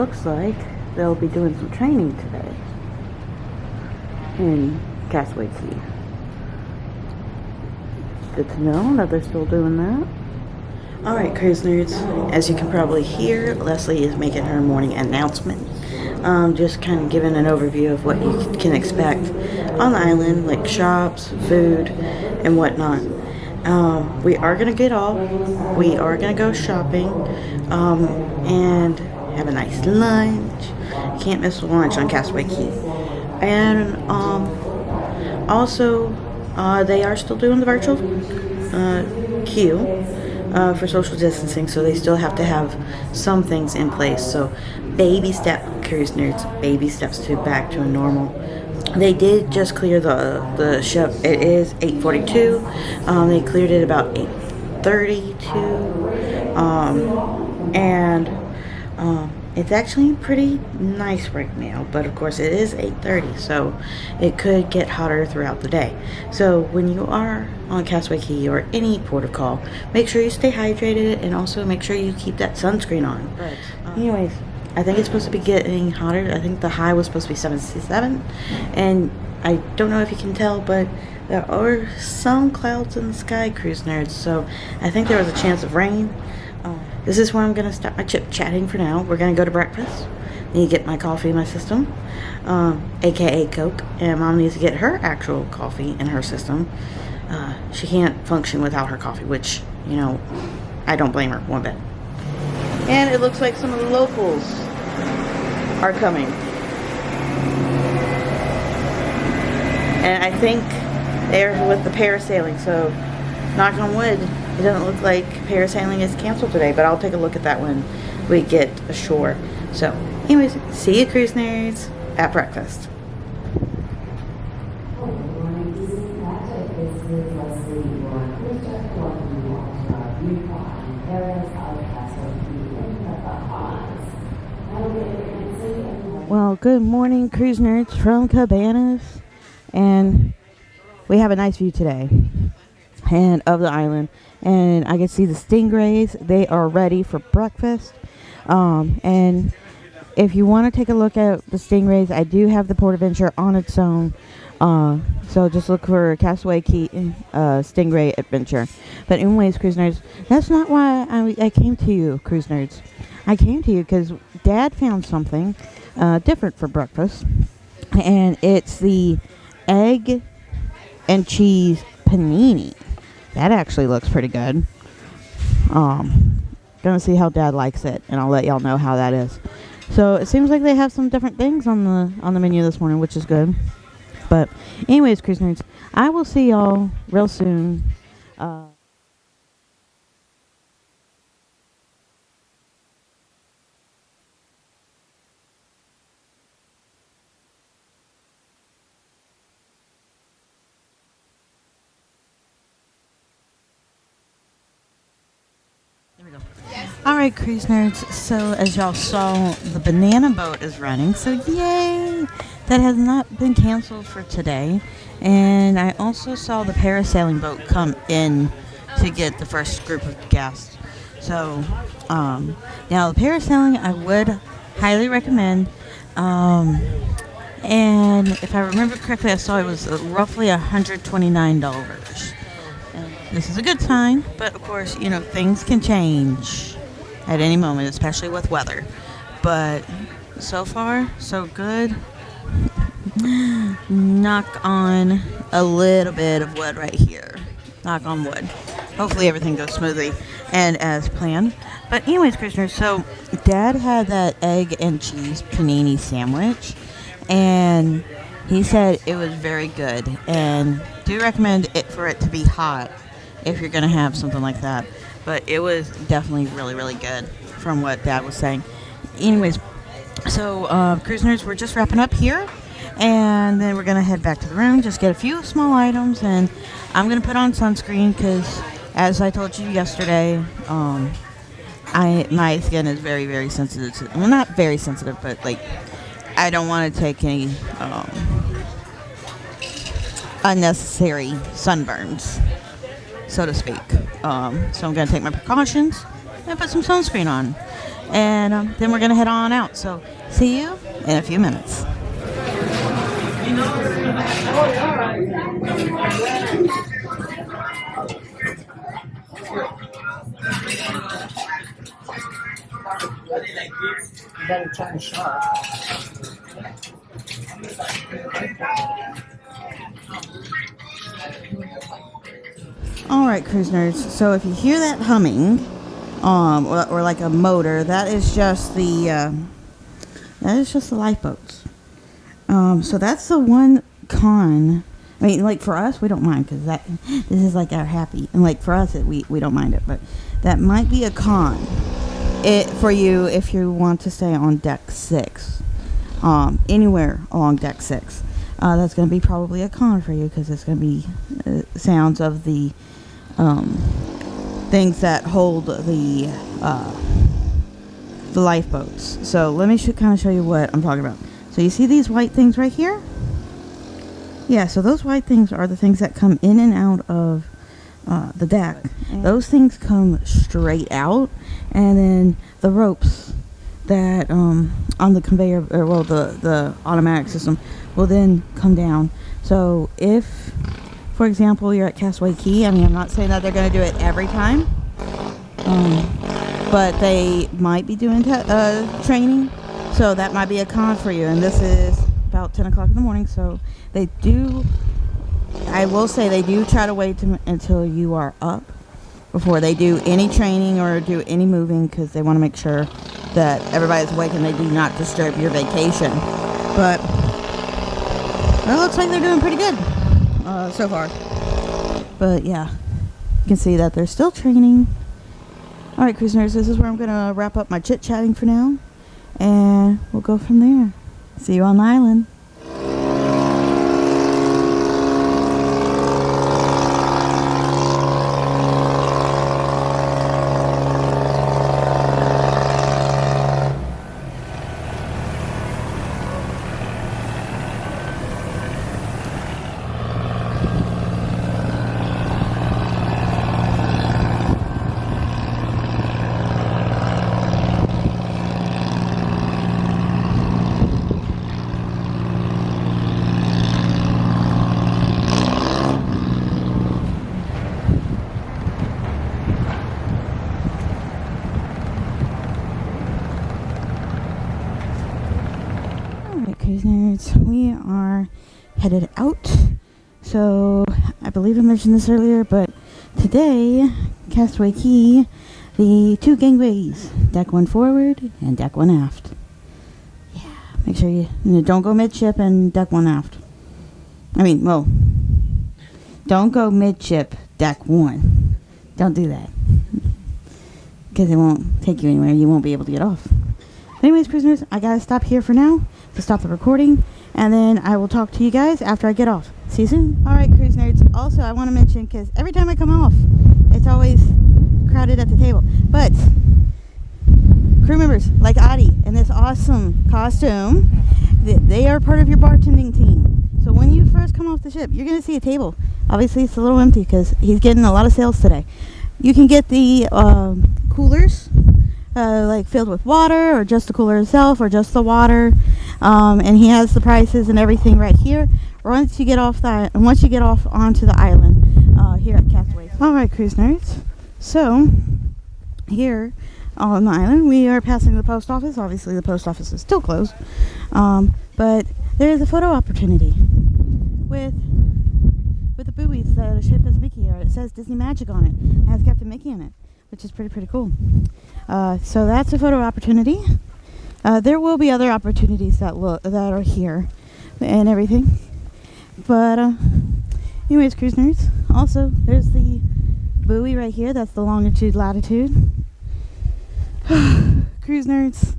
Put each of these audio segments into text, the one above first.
looks like they'll be doing some training today in Castaway Key. Good to know that they're still doing that. Alright, cruise nerds, as you can probably hear, Leslie is making her morning announcement. Just kind of giving an overview of what you can expect on the island, like shops, food, and whatnot. We are going to get off. We are going to go shopping and have a nice lunch. Can't miss lunch on Castaway Key. And also, they are still doing the virtual queue. For social distancing, so they still have to have some things in place. So baby step, cruise nerds, baby steps to back to a normal. They did just clear the ship. It is 8:42. They cleared it about 8:32, and it's actually pretty nice right now, but of course it is 8:30, so it could get hotter throughout the day. So when you are on Castaway Key or any port of call, make sure you stay hydrated and also make sure you keep that sunscreen on. Right. Anyways, I think it's supposed to be getting hotter. I think the high was supposed to be 77, and I don't know if you can tell, but there are some clouds in the sky, cruise nerds, so I think there was a chance of rain. This is where I'm going to stop my chit-chatting for now. We're going to go to breakfast. I need to get my coffee in my system, aka Coke. And Mom needs to get her actual coffee in her system. She can't function without her coffee, which, you know, I don't blame her one bit. And it looks like some of the locals are coming. And I think they're with the parasailing, so knock on wood, it doesn't look like parasailing is canceled today, but I'll take a look at that when we get ashore. So, anyways, see you cruise nerds at breakfast. Well, good morning, cruise nerds from Cabanas, and we have a nice view today and of the island, and I can see the stingrays. They are ready for breakfast, and if you want to take a look at the stingrays, I do have the Port Adventure on its own, so just look for Castaway Key Stingray Adventure. But anyways, cruise nerds, that's not why I came to you, cruise nerds. I came to you because Dad found something different for breakfast, and it's the egg and cheese panini. That actually looks pretty good. Gonna see how Dad likes it, and I'll let y'all know how that is. So it seems like they have some different things on the menu this morning, which is good. But anyways, cruise nerds, I will see y'all real soon. Alright, cruise nerds, so as y'all saw, the banana boat is running, so yay! That has not been canceled for today. And I also saw the parasailing boat come in to get the first group of guests. So, now the parasailing I would highly recommend. And if I remember correctly, I saw it was roughly $129. And this is a good sign, but of course, you know, things can change at any moment, especially with weather. But so far, so good. Knock on a little bit of wood right here. Knock on wood. Hopefully everything goes smoothly and as planned. But anyways, Christopher, so Dad had that egg and cheese panini sandwich, and he said it was very good, and do recommend it for it to be hot if you're going to have something like that. But it was definitely really, really good from what Dad was saying. Anyways, so cruise nerds, we're just wrapping up here, and then we're going to head back to the room, just get a few small items, and I'm going to put on sunscreen because, as I told you yesterday, my skin is very, very sensitive to, well, not very sensitive, but like, I don't want to take any unnecessary sunburns, so to speak. So I'm going to take my precautions and put some sunscreen on. And then we're going to head on out. So see you in a few minutes. You better turn sharp. All right, cruise nerds. So if you hear that humming, or like a motor, that is just the lifeboats. So that's the one con. I mean, like for us, we don't mind because this is like our happy, and like for us, we don't mind it. But that might be a con for you if you want to stay on deck 6, anywhere along deck 6. That's going to be probably a con for you because it's going to be sounds of the things that hold the lifeboats. So let me kind of show you what I'm talking about. So you see these white things right here? Yeah, so those white things are the things that come in and out of the deck. Those things come straight out, and then the ropes that on the conveyor, or well, the automatic system will then come down. So if, for example, you're at Castaway Key, I mean, I'm not saying that they're going to do it every time, but they might be doing training, so that might be a con for you. And this is about 10 o'clock in the morning, so they do, I will say they do try to wait until you are up before they do any training or do any moving, because they want to make sure that everybody's awake and they do not disturb your vacation. But it looks like they're doing pretty good so far. But yeah, you can see that they're still training. All right, cruise nerds, this is where I'm going to wrap up my chit-chatting for now, and we'll go from there. See you on the island. We are headed out. So I believe I mentioned this earlier, but today, Castaway Key, the 2 gangways, deck 1 forward and deck 1 aft. Yeah, make sure you don't go midship and deck 1 aft. I mean, well, don't go midship deck 1. Don't do that, because it won't take you anywhere. You won't be able to get off. Anyways, prisoners, I gotta stop here for now to stop the recording, and then I will talk to you guys after I get off. See you soon. All right, cruise nerds. Also, I want to mention, because every time I come off, it's always crowded at the table. But crew members like Adi in this awesome costume, they are part of your bartending team. So when you first come off the ship, you're going to see a table. Obviously, it's a little empty because he's getting a lot of sales today. You can get the coolers, like filled with water, or just the cooler itself, or just the water. And he has the prices and everything right here. Once you get off onto the island here at Castaway. All right, cruise nerds. So here on the island, we are passing the post office. Obviously, the post office is still closed, but there is a photo opportunity with the buoys that a ship has Mickey, or it says Disneymagic on it. It has Captain Mickey in it, which is pretty cool. So that's a photo opportunity. There will be other opportunities that are here and everything. But anyways, cruise nerds, also there's the buoy right here. That's the longitude, latitude. Cruise nerds,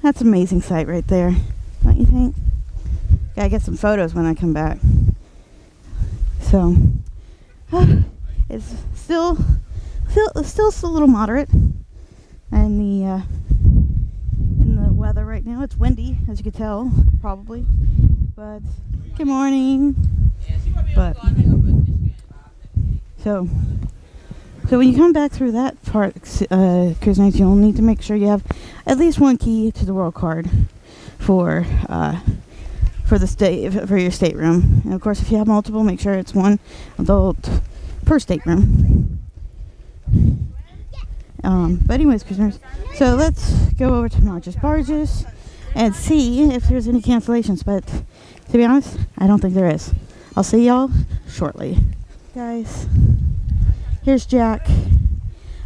that's an amazing sight right there, don't you think? Gotta get some photos when I come back. So it's still a little moderate, and the weather right now, it's windy, as you can tell, probably. But good morning. But so So when you come back through that part, cruise nights, you'll need to make sure you have at least one key to the world card for your stateroom. And of course, if you have multiple, make sure it's one adult per stateroom. But anyways, cruise nerds, so let's go over to March's Barges and see if there's any cancellations. But to be honest, I don't think there is. I'll see y'all shortly. Guys, here's Jack.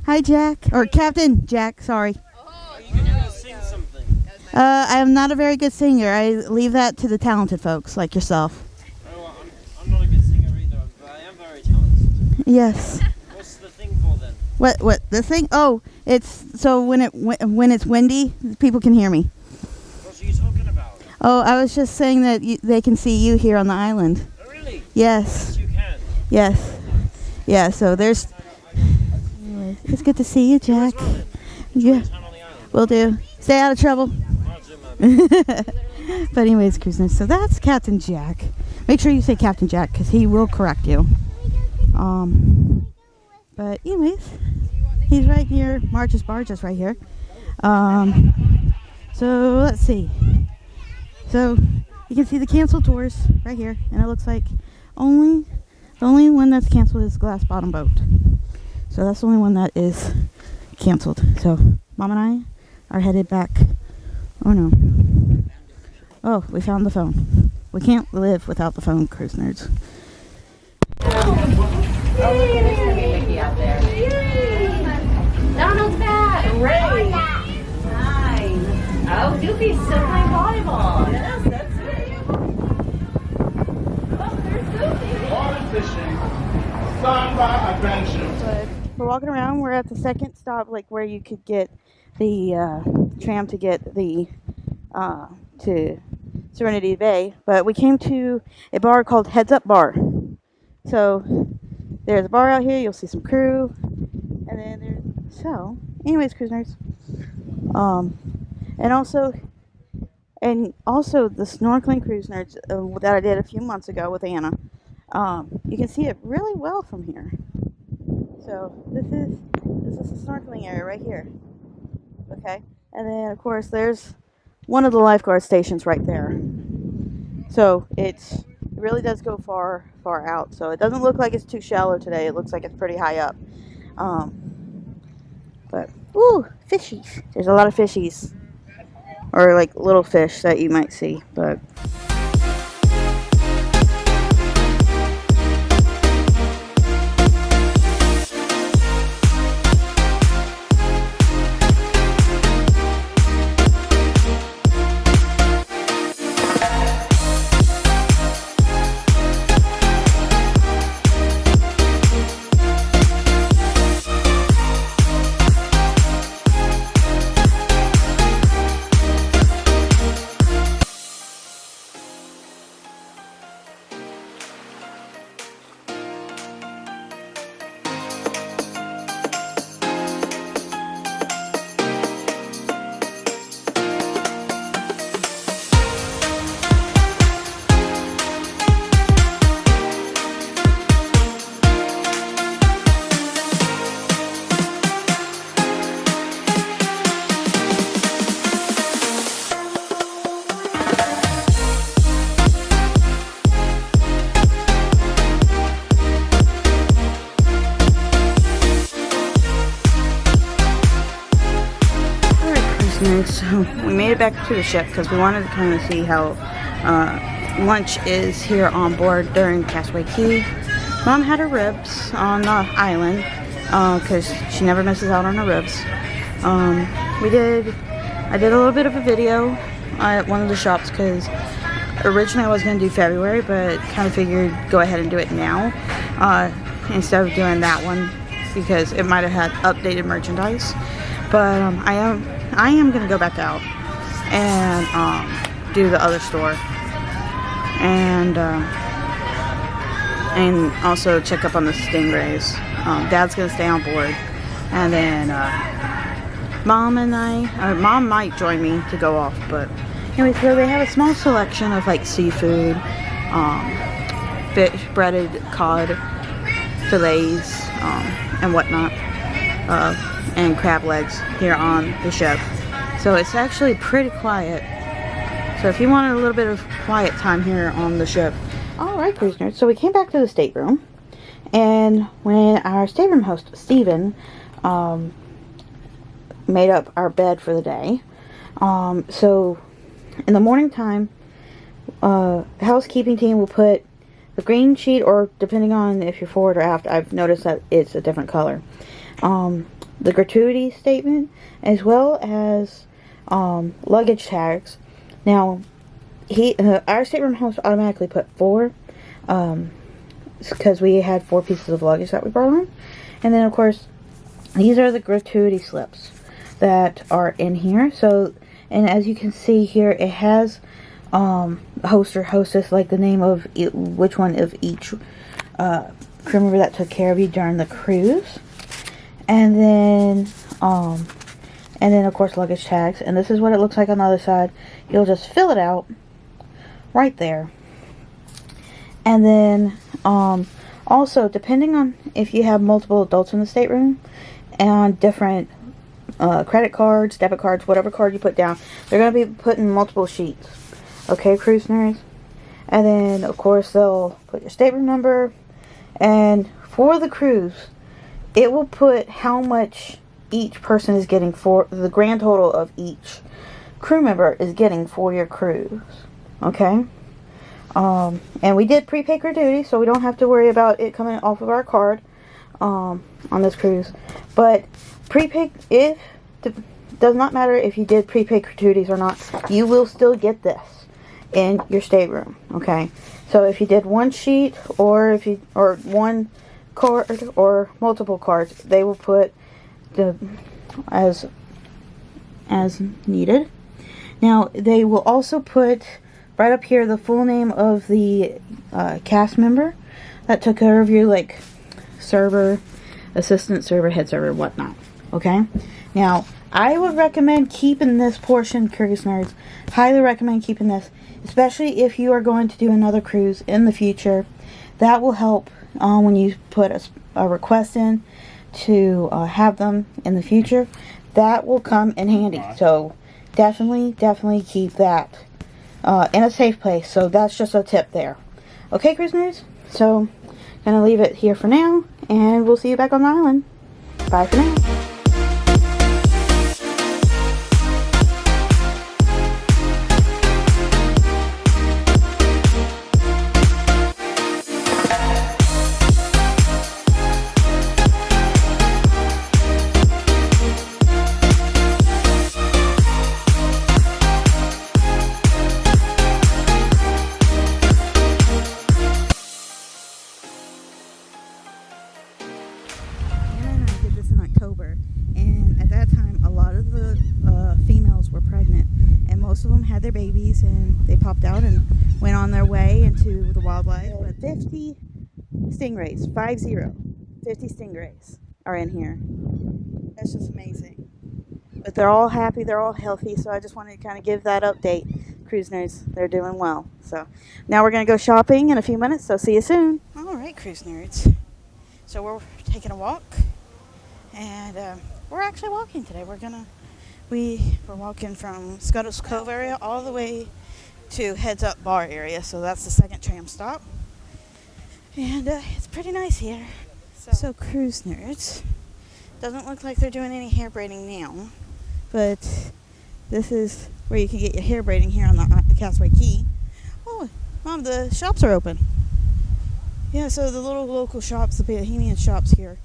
Hi, Jack. Or Captain Jack, sorry. Are you going to sing something? I am not a very good singer. I leave that to the talented folks like yourself. Oh, I'm not a good singer either, but I am very talented. Yes. What's the thing for then? What the thing? Oh, it's so when it's windy, people can hear me. What are you talking about? Oh, I was just saying that they can see you here on the island. Oh, really? Yes. Yes, you can. Yes. Yeah, so there's... Anyways, it's good to see you, Jack. Yeah, will do. Stay out of trouble. But anyways, cruise nerds, so that's Captain Jack. Make sure you say Captain Jack, because he will correct you. But anyways, he's right near March's Barges right here. So let's see. So you can see the canceled tours right here, and it looks like the only one that's canceled is Glass Bottom Boat. So that's the only one that is canceled. So Mom and I are headed back. Oh no. Oh, we found the phone. We can't live without the phone, cruise nerds. Oh, look at this pretty Mickey out there. Donald's back. Ray. Nice. Oh, Goofy's still playing volleyball. Yes, that's it. Oh, there's Goofy. Water fishing, samba adventure. But we're walking around. We're at the second stop, like where you could get the tram to get the to Serenity Bay. But we came to a bar called Heads Up Bar. So there's a bar out here. You'll see some crew, and then there's anyways, cruise nerds. And also the snorkeling cruise nerds that I did a few months ago with Anna. You can see it really well from here. So this is the snorkeling area right here. Okay, and then of course there's one of the lifeguard stations right there. So it really does go far out. So it doesn't look like it's too shallow today. It looks like it's pretty high up. But ooh, fishies! There's a lot of fishies, or like little fish that you might see, but. So we made it back to the ship because we wanted to kind of see how lunch is here on board during Castaway Key. Mom had her ribs on the island because she never misses out on her ribs. I did a little bit of a video at one of the shops because originally I was going to do February, but kind of figured go ahead and do it now instead of doing that one because it might have had updated merchandise. But I am going to go back out and do the other store and also check up on the stingrays. Dad's going to stay on board, and then Mom might join me to go off. But anyway, so they have a small selection of like seafood, fish, breaded cod fillets, and and whatnot, and crab legs here on the ship. So it's actually pretty quiet. So if you wanted a little bit of quiet time here on the ship. Alright, cruise nerds, so we came back to the stateroom, and when our stateroom host, Steven, made up our bed for the day, so in the morning time, housekeeping team will put the green sheet, or depending on if you're forward or aft, I've noticed that it's a different color, the gratuity statement, as well as luggage tags. Now, our stateroom host automatically put 4, because we had 4 pieces of luggage that we brought on. And then, of course, these are the gratuity slips that are in here. So, and as you can see here, it has host or hostess, like the name of which one of each crew member that took care of you during the cruise. And then of course luggage tags. And this is what it looks like on the other side. You'll just fill it out right there. And then also, depending on if you have multiple adults in the stateroom and different credit cards, debit cards, whatever card you put down, they're going to be putting multiple sheets. Okay, cruise nerds? And then, of course, they'll put your stateroom number. And for the cruise, it will put how much each person is getting for the grand total of each crew member is getting for your cruise. Okay? And we did prepay gratuity, so we don't have to worry about it coming off of our card on this cruise. But prepay, does not matter if you did prepay gratuities or not, you will still get this in your stateroom. Okay? So if you did one sheet, or one card, or multiple cards, they will put as needed. Now, they will also put right up here the full name of the cast member that took care of you, like server, assistant server, head server, whatnot. Okay? Now, I would recommend keeping this portion, cruise nerds. Highly recommend keeping this, especially if you are going to do another cruise in the future. That will help when you put a request in to have them in the future. That will come in handy. So definitely keep that in a safe place. So that's just a tip there. Okay, cruise nerds? So, gonna leave it here for now, and we'll see you back on the island. Bye for now. And at that time, a lot of the females were pregnant, and most of them had their babies, and they popped out and went on their way into the wildlife. But 50 stingrays, 50 stingrays are in here. That's just amazing. But they're all happy, they're all healthy, so I just wanted to kind of give that update. Cruise nerds, they're doing well. So now we're going to go shopping in a few minutes, so see you soon. Alright, cruise nerds. So we're taking a walk. And we're actually walking today. We're walking from Scuttle's Cove area all the way to Heads Up Bar area. So that's the second tram stop. And it's pretty nice here. So cruise nerds, doesn't look like they're doing any hair braiding now, but this is where you can get your hair braiding here on the Castaway Key. Oh, Mom, the shops are open. Yeah, so the little local shops, the Bohemian shops here,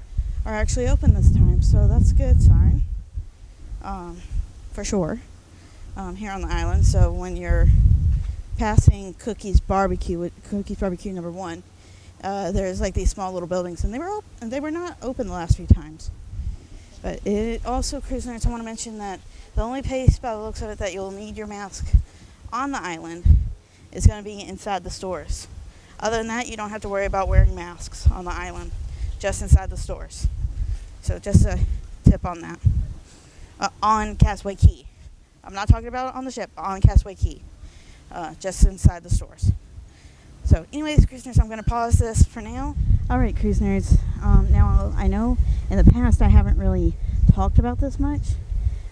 are actually open this time, so that's a good sign, for sure, here on the island. So when you're passing Cookie's Barbecue number 1, there's like these small little buildings, and they were not open the last few times. But it also, cruise nerds, I want to mention that the only place, by the looks of it, that you'll need your mask on the island is going to be inside the stores. Other than that, you don't have to worry about wearing masks on the island, just inside the stores. So just a tip on that. On Castaway Key. I'm not talking about it on the ship, on Castaway Key. Just inside the stores. So anyways, cruise nerds, I'm going to pause this for now. Alright, cruise nerds, now I know in the past I haven't really talked about this much,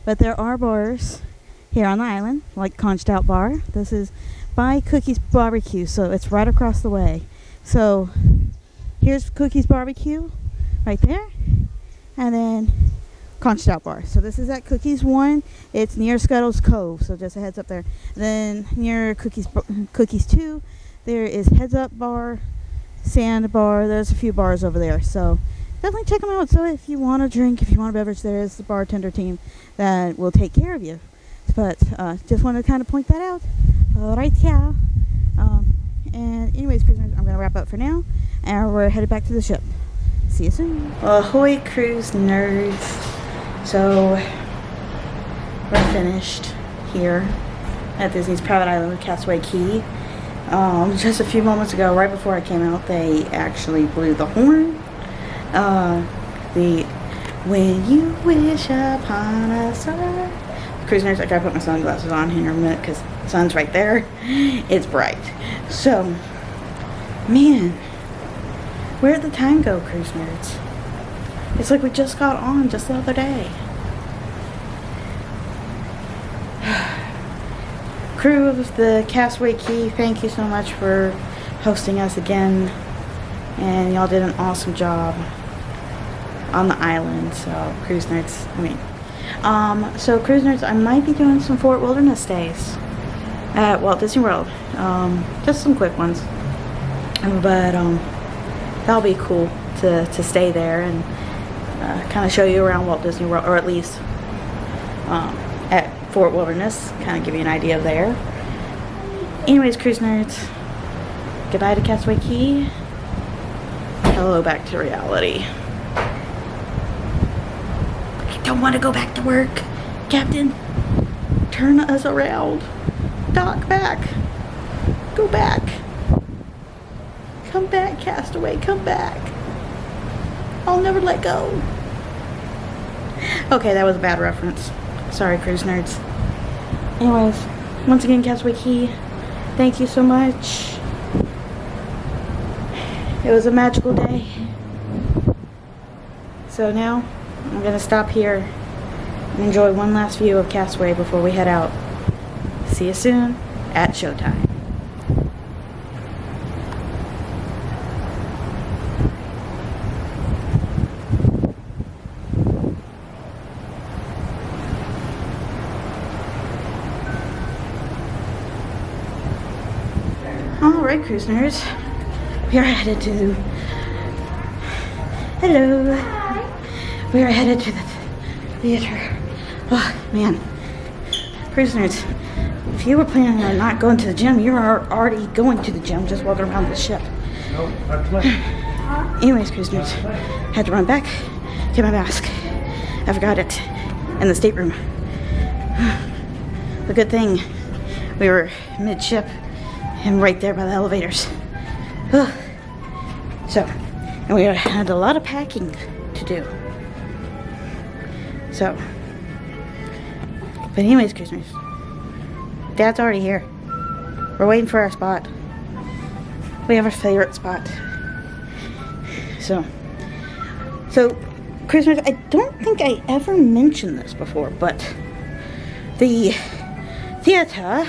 but there are bars here on the island, like Conch Stout Bar. This is by Cookie's Barbecue, so it's right across the way. So here's Cookie's Barbecue right there, and then Conch Stout Bar. So this is at Cookie's 1. It's near Scuttle's Cove, so just a heads up there. Then near Cookie's 2, there is Heads Up Bar, Sand Bar. There's a few bars over there, so definitely check them out. So if you want a drink, if you want a beverage, there is the bartender team that will take care of you. But just wanted to kind of point that out right here. And anyways, cruise nerds, I'm going to wrap up for now, and we're headed back to the ship. See you soon. Ahoy Cruise Nerds. So we're finished here at Disney's private island with Castaway Key. Just a few moments ago, right before I came out, they actually blew the horn. When you wish upon a star. Cruise nerds, I gotta put my sunglasses on here in a minute because the sun's right there. It's bright. So, man, where'd the time go, cruise nerds? It's like we just got on just the other day. Crew of the Castaway Key, thank you so much for hosting us again. And y'all did an awesome job on the island. So, cruise nerds, so cruise nerds, I might be doing some Fort Wilderness stays at Walt Disney World. Just some quick ones. But that'll be cool to stay there and kind of show you around Walt Disney World, or at least at Fort Wilderness, kind of give you an idea of there. Anyways, cruise nerds, goodbye to Castaway Key. Hello back to reality. I don't want to go back to work. Captain, turn us around. Dock back. Go back. Come back, Castaway, come back. I'll never let go. Okay, that was a bad reference. Sorry, cruise nerds. Anyways, once again, Castaway Key, thank you so much. It was a magical day. So now, I'm going to stop here and enjoy one last view of Castaway before we head out. See you soon at showtime. Alright, cruise nerds, we are headed to... Hello. Hi. We are headed to the theater. Oh, man. Cruise nerds, if you were planning on not going to the gym, you were already going to the gym, just walking around the ship. No, not playing. Anyways, cruise nerds, had to run back, get my mask. I forgot it in the stateroom. The good thing we were mid-ship and right there by the elevators. So, and we had a lot of packing to do. So, but anyways, cruise nerds, Dad's already here. We're waiting for our spot. We have our favorite spot. So, cruise nerds, I don't think I ever mentioned this before, but the theater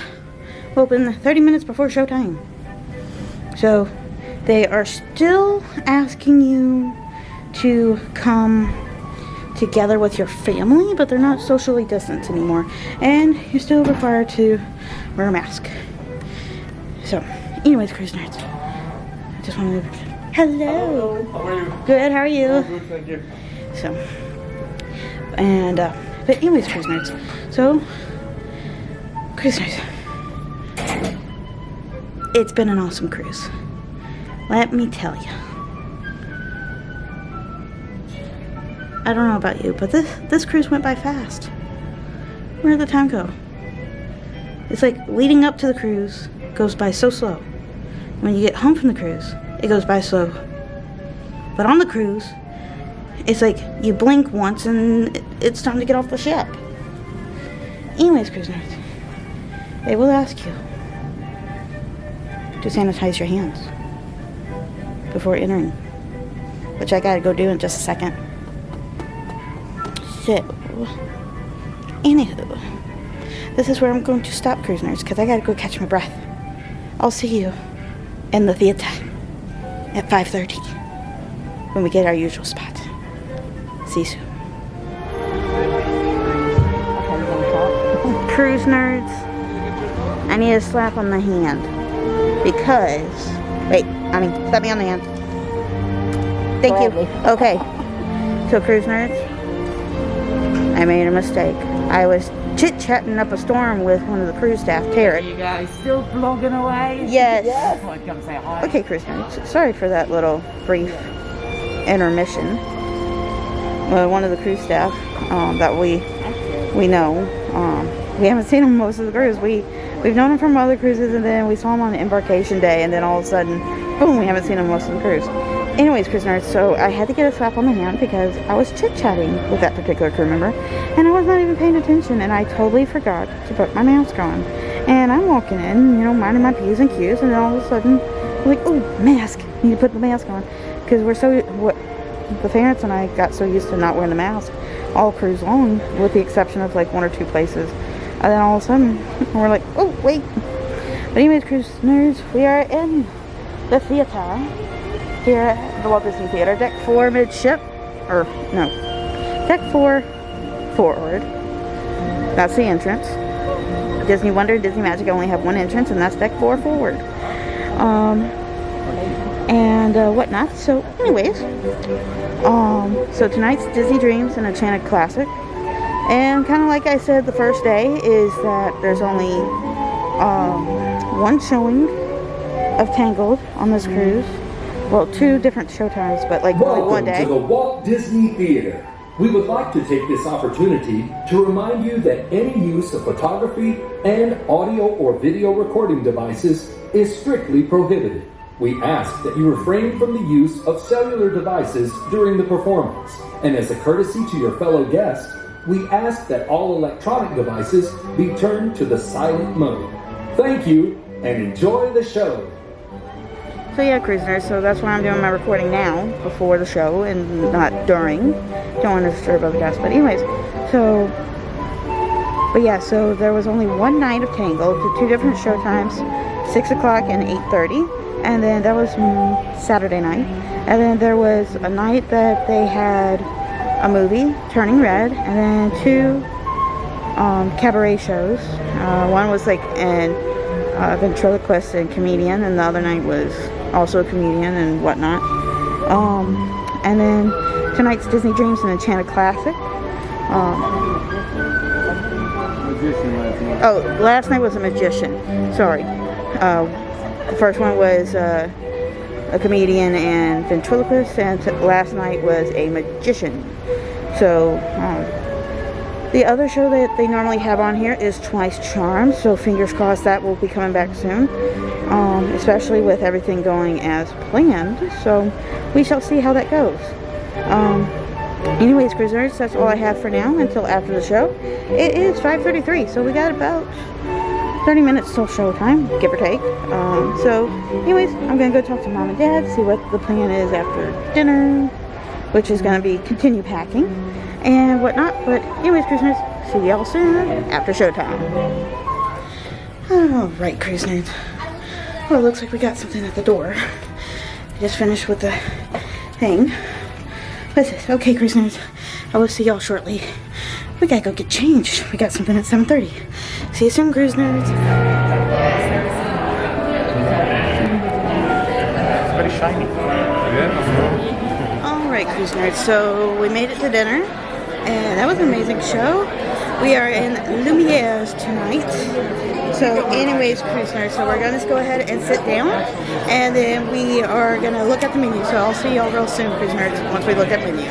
opened 30 minutes before showtime. So they are still asking you to come together with your family, but they're not socially distanced anymore, and you're still required to wear a mask. So anyways, cruise nerds, I just wanted to... Hello. How are you? Good, how are you? Oh, good, thank you. So, and but anyways, cruise nerds, so cruise nerds, it's been an awesome cruise. Let me tell you. I don't know about you, but this cruise went by fast. Where did the time go? It's like leading up to the cruise goes by so slow. When you get home from the cruise, it goes by slow. But on the cruise, it's like you blink once and it's time to get off the ship. Anyways, cruise nerds, they will ask you, to sanitize your hands before entering, which I gotta go do in just a second. So, anywho, this is where I'm going to stop, Cruise Nerds, because I gotta go catch my breath. I'll see you in the theater at 5:30 when we get our usual spot. See you soon. Cruise Nerds, I need a slap on the hand because, slap me on the hand. Thank you. Okay, so Cruise Nerds, I made a mistake. I was chit-chatting up a storm with one of the cruise staff, Tarek. You guys still vlogging away? Yes. Yes. I'd come say hi. Okay, Cruise Nerds, sorry for that little brief intermission. One of the cruise staff that we know, we haven't seen him most of the cruise. We've known him from other cruises, and then we saw him on embarkation day, and then all of a sudden, boom, we haven't seen him most of the cruise. Anyways, Cruise Nerds, so I had to get a slap on the hand because I was chit-chatting with that particular crew member, and I was not even paying attention, and I totally forgot to put my mask on. And I'm walking in, you know, minding my P's and Q's, and then all of a sudden, I'm like, oh, mask, need to put the mask on. Because the parents and I got so used to not wearing the mask all cruise long, with the exception of like one or two places. And then all of a sudden, we're like, oh, wait. But anyways, Cruise Nerds, we are in the theater here at the Walt Disney Theater. Deck 4 midship, or no, Deck 4 forward. That's the entrance. Disney Wonder and Disney Magic only have one entrance, and that's Deck 4 forward. And whatnot. So anyways, so tonight's Disney Dreams and Enchanted Classic. And kind of like I said the first day, is that there's only one showing of Tangled on this cruise. Well, 2 different showtimes, but like only one day. Welcome to the Walt Disney Theater. We would like to take this opportunity to remind you that any use of photography and audio or video recording devices is strictly prohibited. We ask that you refrain from the use of cellular devices during the performance. And as a courtesy to your fellow guests, we ask that all electronic devices be turned to the silent mode. Thank you, and enjoy the show. So yeah, Cruise Nerds, so that's why I'm doing my recording now, before the show, and not during. Don't want to disturb other guests, but anyways, so there was only one night of Tangled, the 2 different show times, 6 o'clock and 8:30, and then that was Saturday night, and then there was a night that they had a movie, Turning Red, and then 2 cabaret shows. One was like an ventriloquist and comedian, and the other night was also a comedian and whatnot. And then tonight's Disney Dreams and Enchanted Classic. Last night was a magician. Sorry. The first one was a comedian and ventriloquist, and last night was a magician. So the other show that they normally have on here is Twice Charmed, so fingers crossed that will be coming back soon, especially with everything going as planned, so we shall see how that goes. Anyways, Cruise Nerds, that's all I have for now until after the show. It is 5:33, so we got about 30 minutes till showtime, give or take. So anyways, I'm going to go talk to Mom and Dad, see what the plan is after dinner, which is going to be continue packing and whatnot. But anyways, Cruise Nerds, see y'all soon after showtime. Alright, Cruise Nerds. Well, it looks like we got something at the door. I just finished with the thing. What's this? Okay, Cruise Nerds, I will see y'all shortly. We gotta go get changed. We got something at 7:30. See you soon, Cruise Nerds. It's very shiny. Alright, Cruise Nerds, so we made it to dinner, and that was an amazing show. We are in Lumiere's tonight. So anyways, Cruise Nerds, so we're going to go ahead and sit down, and then we are going to look at the menu. So I'll see y'all real soon, Cruise Nerds, once we look at the menu.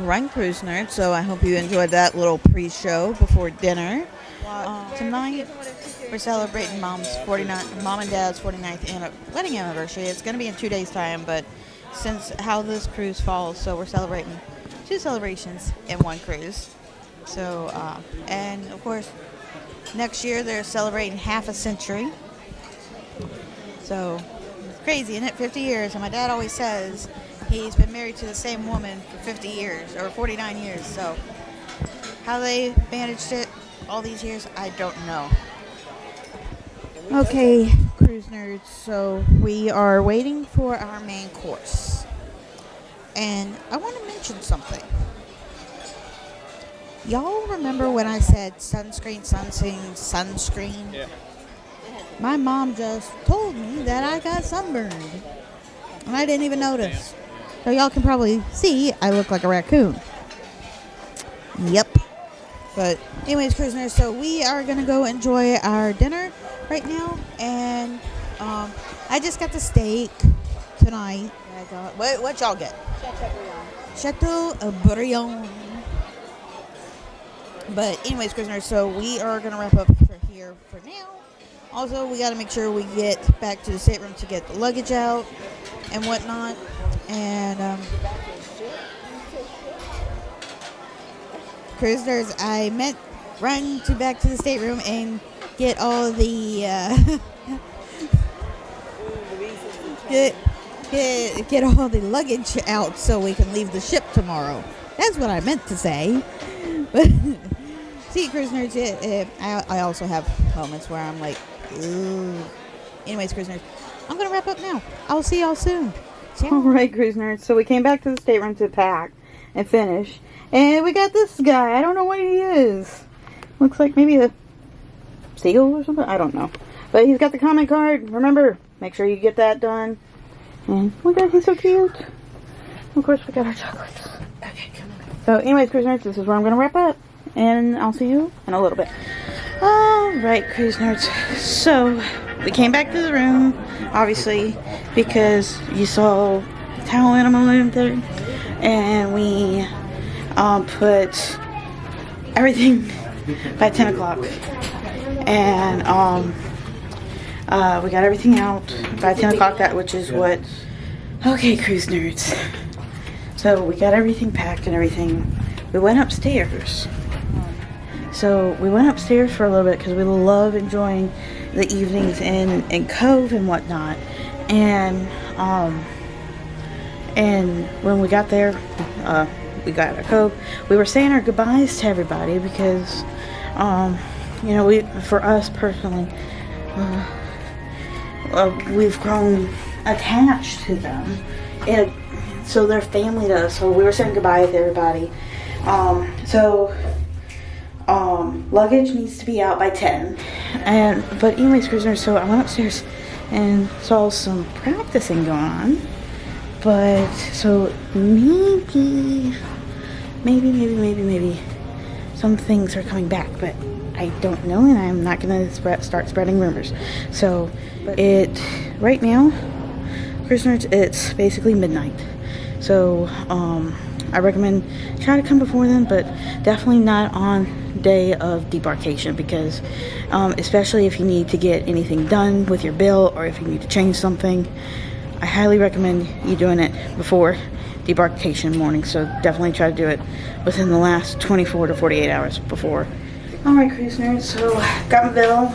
Right, Cruise Nerds. So I hope you enjoyed that little pre-show before dinner. Tonight we're celebrating mom and dad's 49th wedding anniversary. It's going to be in 2 days' time, but since how this cruise falls, so we're celebrating 2 celebrations in one cruise. So and of course next year they're celebrating half a century. So it's crazy, isn't it? 50 years, and my dad always says he's been married to the same woman for 50 years or 49 years. So how they managed it all these years, I don't know. Okay, cruise nerds, so we are waiting for our main course. And I want to mention something. Y'all remember when I said sunscreen? Yeah. My mom just told me that I got sunburned. And I didn't even notice. So y'all can probably see I look like a raccoon. Yep. But anyways, cruise nerds, so we are going to go enjoy our dinner right now. And I just got the steak tonight. What y'all get? Chateaubriand. But anyways, cruise nerds, so we are going to wrap up for here for now. Also, we got to make sure we get back to the stateroom to get the luggage out and whatnot. And cruise nerds, I meant run back to the stateroom and get all the get all the luggage out so we can leave the ship tomorrow. That's what I meant to say. But see, cruise nerds, I also have moments where I'm like, ooh. Anyways, cruise nerds, I'm gonna wrap up now. I'll see y'all soon. All right, cruise nerds. So we came back to the stateroom to pack and finish, and we got this guy. I don't know what he is. Looks like maybe a seagull or something. I don't know. But he's got the comment card. Remember, make sure you get that done. And look at, he's so cute. Of course, we got our chocolates. Okay, come on. So, anyways, cruise nerds, this is where I'm gonna wrap up, and I'll see you in a little bit. Alright, cruise nerds, so we came back to the room, obviously, because you saw the towel animal in there, and we put everything by 10 o'clock, and we got everything out by 10 o'clock, which is what, okay, cruise nerds, so we got everything packed and everything. We went upstairs. So we went upstairs for a little bit because we love enjoying the evenings in Cove and whatnot. And when we got there, we got a Cove. We were saying our goodbyes to everybody because, you know, for us personally, we've grown attached to them, and so they're family to us. So we were saying goodbye to everybody. Luggage needs to be out by 10. But anyways, cruisers, so I went upstairs and saw some practicing going on. But, so maybe some things are coming back, but I don't know, and I'm not going to start spreading rumors. So, right now, cruisers, it's basically midnight. So, I recommend try to come before then, but definitely not on day of debarkation, because especially if you need to get anything done with your bill or if you need to change something, I highly recommend you doing it before debarkation morning. So definitely try to do it within the last 24 to 48 hours before. Alright, cruise nerds, so got my bill.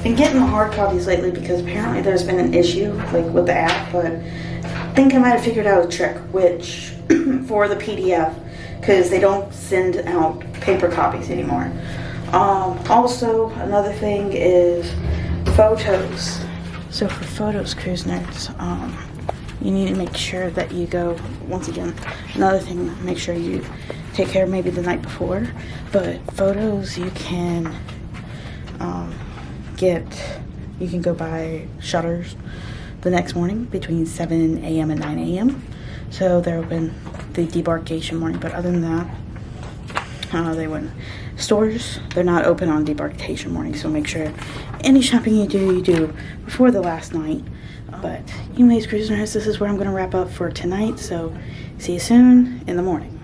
Been getting the hard copies lately because apparently there's been an issue with the app, but I think I might have figured out a trick, which for the PDF, because they don't send out paper copies anymore. Also, another thing is photos. So for photos, cruise nerds, you need to make sure that you go, once again, another thing, make sure you take care of maybe the night before, but photos you can you can go buy shutters the next morning between 7 a.m. and 9 a.m. So they're open the debarkation morning, but other than that, they wouldn't. Stores, they're not open on debarkation morning, so make sure any shopping you do before the last night. But anyways, cruise nerds, this is where I'm going to wrap up for tonight, so see you soon in the morning.